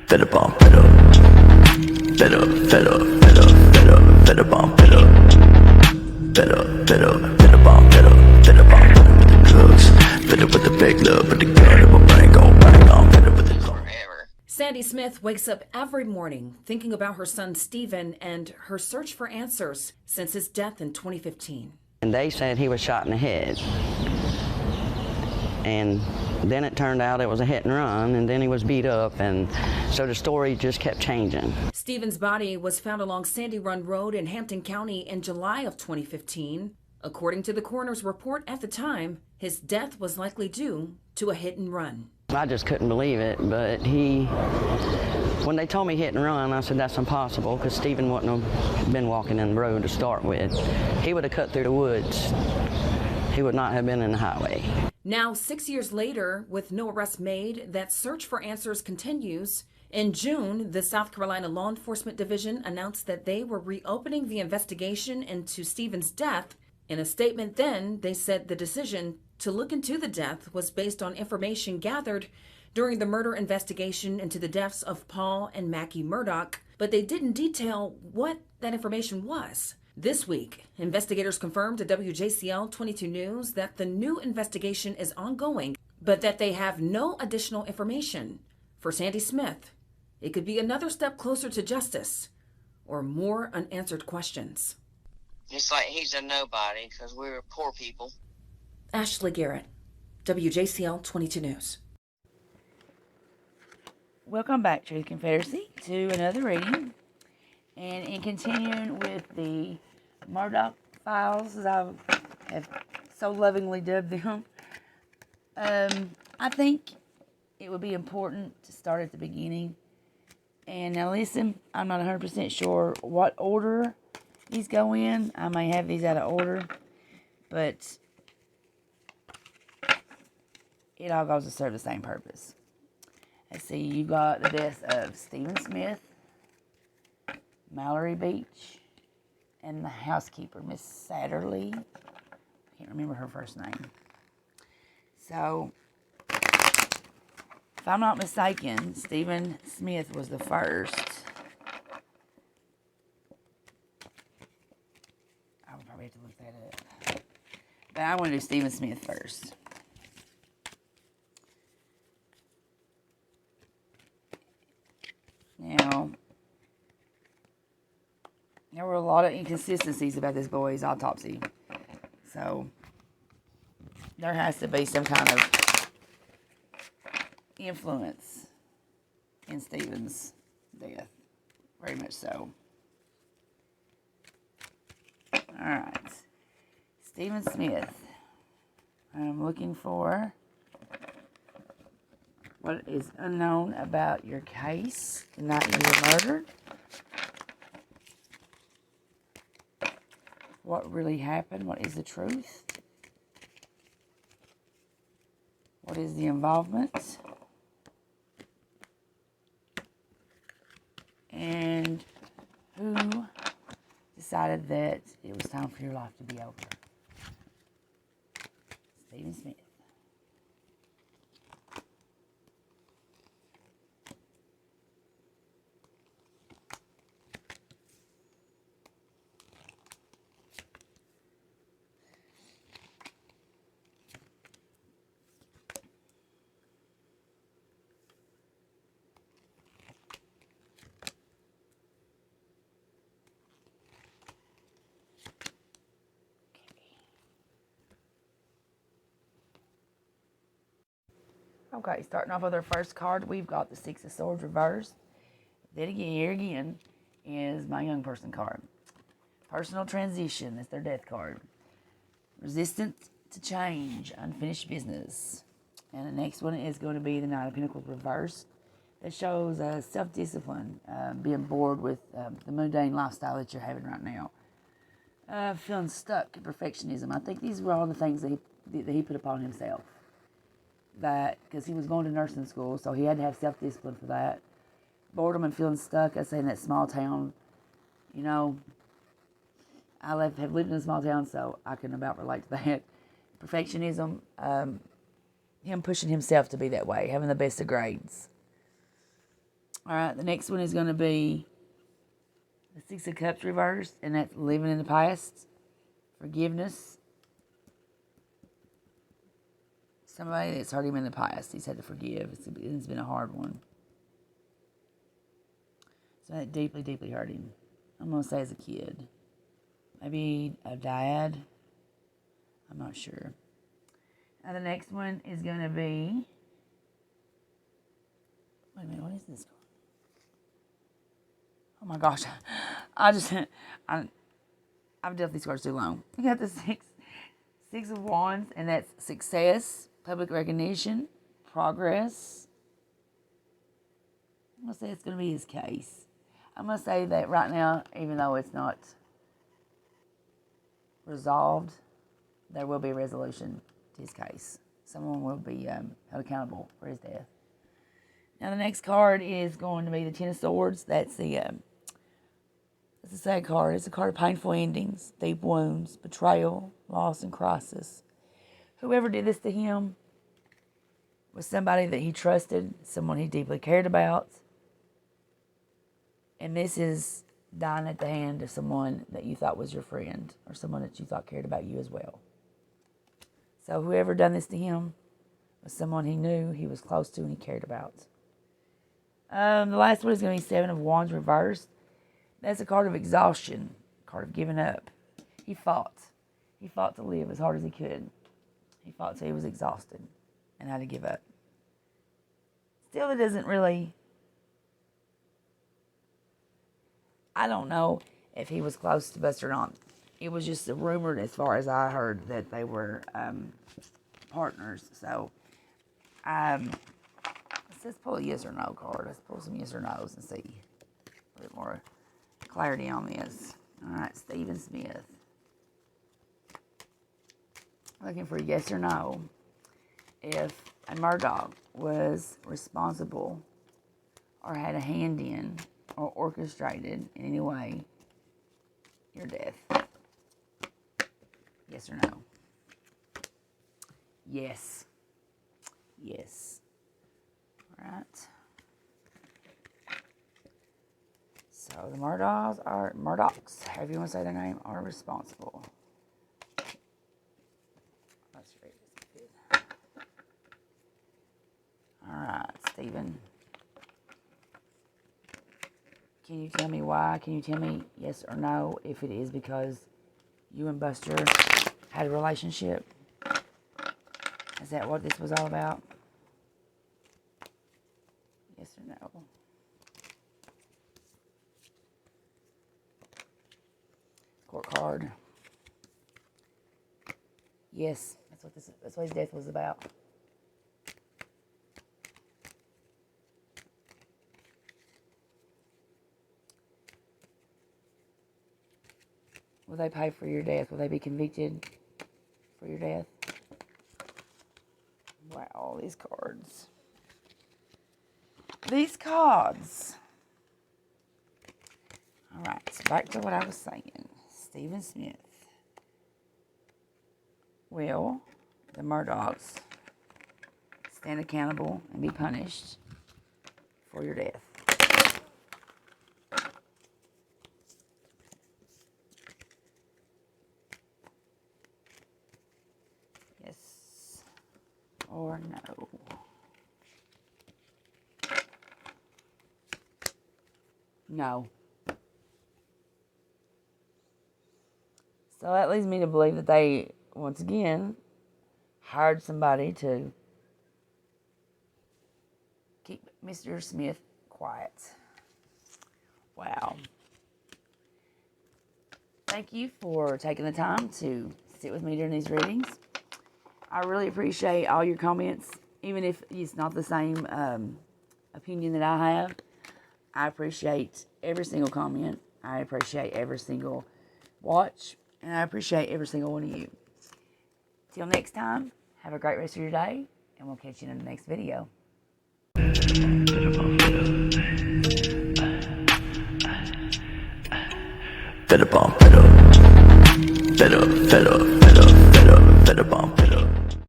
Fed up on fed up. Fed up, fed up, fed up, fed up, fed up on fed up. Fed up, fed up, fed up on fed up. Fed up on fed up with the drugs. Fed up with the big love, with the gun in my brain gon' bang on. Fed up with the forever. Sandy Smith wakes up every morning thinking about her son Stephen and her search for answers since his death in 2015. And they said he was shot in the head. And then it turned out it was a hit and run, and then he was beat up, and so the story just kept changing. Stephen's body was found along Sandy Run Road in Hampton County in July of 2015. According to the coroner's report at the time, his death was likely due to a hit and run. I just couldn't believe it, but when they told me hit and run, I said that's impossible, because Stephen wouldn't have been walking in the road to start with. He would have cut through the woods. He would not have been in the highway. Now, 6 years later, with no arrest made, that search for answers continues. In June, the South Carolina Law Enforcement Division announced that they were reopening the investigation into Stephen's death. In a statement then, they said the decision to look into the death was based on information gathered during the murder investigation into the deaths of Paul and Mackie Murdaugh, but they didn't detail what that information was. This week, investigators confirmed to WJCL 22 News that the new investigation is ongoing, but that they have no additional information. For Sandy Smith, it could be another step closer to justice or more unanswered questions. It's like he's a nobody because we were poor people. Ashley Garrett, WJCL 22 News. Welcome back, Truth Confederacy, to another reading. And in continuing with the Murdaugh files, as I have so lovingly dubbed them, I think it would be important to start at the beginning. And now listen, I'm not 100% sure what order these go in. I may have these out of order, but it all goes to serve the same purpose. Let's see, you got the deaths of Stephen Smith, Mallory Beach, and the housekeeper, Miss Satterley. I can't remember her first name. So, if I'm not mistaken, Stephen Smith was the first. I would probably have to look that up. But I want to do Stephen Smith first. Now, there were a lot of inconsistencies about this boy's autopsy. So, there has to be some kind of influence in Stephen's death. Very much so. Alright. Stephen Smith. I'm looking for what is unknown about your case the night you were murdered. What really happened? What is the truth? What is the involvement? And who decided that it was time for your life to be over? Stephen Smith. Okay, starting off with our first card, we've got the Six of Swords reversed. Then again, here again, is my young person card. Personal transition, that's their death card. Resistance to change, unfinished business. And the next one is going to be the Knight of Pentacles reversed. That shows self-discipline, being bored with the mundane lifestyle that you're having right now. Feeling stuck in perfectionism. I think these were all the things that he put upon himself. That because he was going to nursing school, so he had to have self-discipline for that. Boredom and feeling stuck. I say in that small town, you know, I have lived in a small town, so I can about relate to that. Perfectionism, him pushing himself to be that way, having the best of grades. All right, the next one is going to be the Six of Cups reversed, and that's living in the past, forgiveness. Somebody that's hurt him in the past, he's had to forgive. It's been a hard one. So that deeply, deeply hurt him. I'm going to say as a kid. Maybe a dad. I'm not sure. Now the next one is going to be... Wait a minute, what is this? Oh my gosh. I've dealt these cards too long. We got the Six of Wands, and that's success, public recognition, progress. I'm going to say it's going to be his case. I'm going to say that right now, even though it's not resolved, there will be a resolution to his case. Someone will be held accountable for his death. Now the next card is going to be the Ten of Swords. That's a sad card. It's a card of painful endings, deep wounds, betrayal, loss, and crisis. Whoever did this to him was somebody that he trusted, someone he deeply cared about. And this is dying at the hand of someone that you thought was your friend, or someone that you thought cared about you as well. So whoever done this to him was someone he knew, he was close to, and he cared about. The last one is going to be Seven of Wands reversed. That's a card of exhaustion, a card of giving up. He fought. He fought to live as hard as he could. He fought till he was exhausted and had to give up. Still, it doesn't really... I don't know if he was close to Buster or not. It was just rumored, as far as I heard, that they were partners. So, let's pull a yes or no card. Let's pull some yes or no's and see a bit more clarity on this. All right, Stephen Smith. Looking for a yes or no. If a Murdaugh was responsible or had a hand in or orchestrated in any way your death. Yes or no? Yes. Yes. All right. So the Murdaughs, however you want to say their name, are responsible. Let's read this. All right, Stephen. Can you tell me why? Can you tell me yes or no if it is because you and Buster had a relationship? Is that what this was all about? Yes or no? Court card. Yes, that's what his death was about. Will they pay for your death? Will they be convicted for your death? Wow, these cards. These cards. All right, so back to what I was saying. Stephen Smith. Will the Murdaughs stand accountable and be punished for your death? Yes or no? No. So that leads me to believe that they, once again, hired somebody to keep Mr. Smith quiet. Wow. Thank you for taking the time to sit with me during these readings. I really appreciate all your comments, even if it's not the same opinion that I have. I appreciate every single comment. I appreciate every single watch. And I appreciate every single one of you. Till next time, have a great rest of your day, and we'll catch you in the next video. Better bomb, better bomb.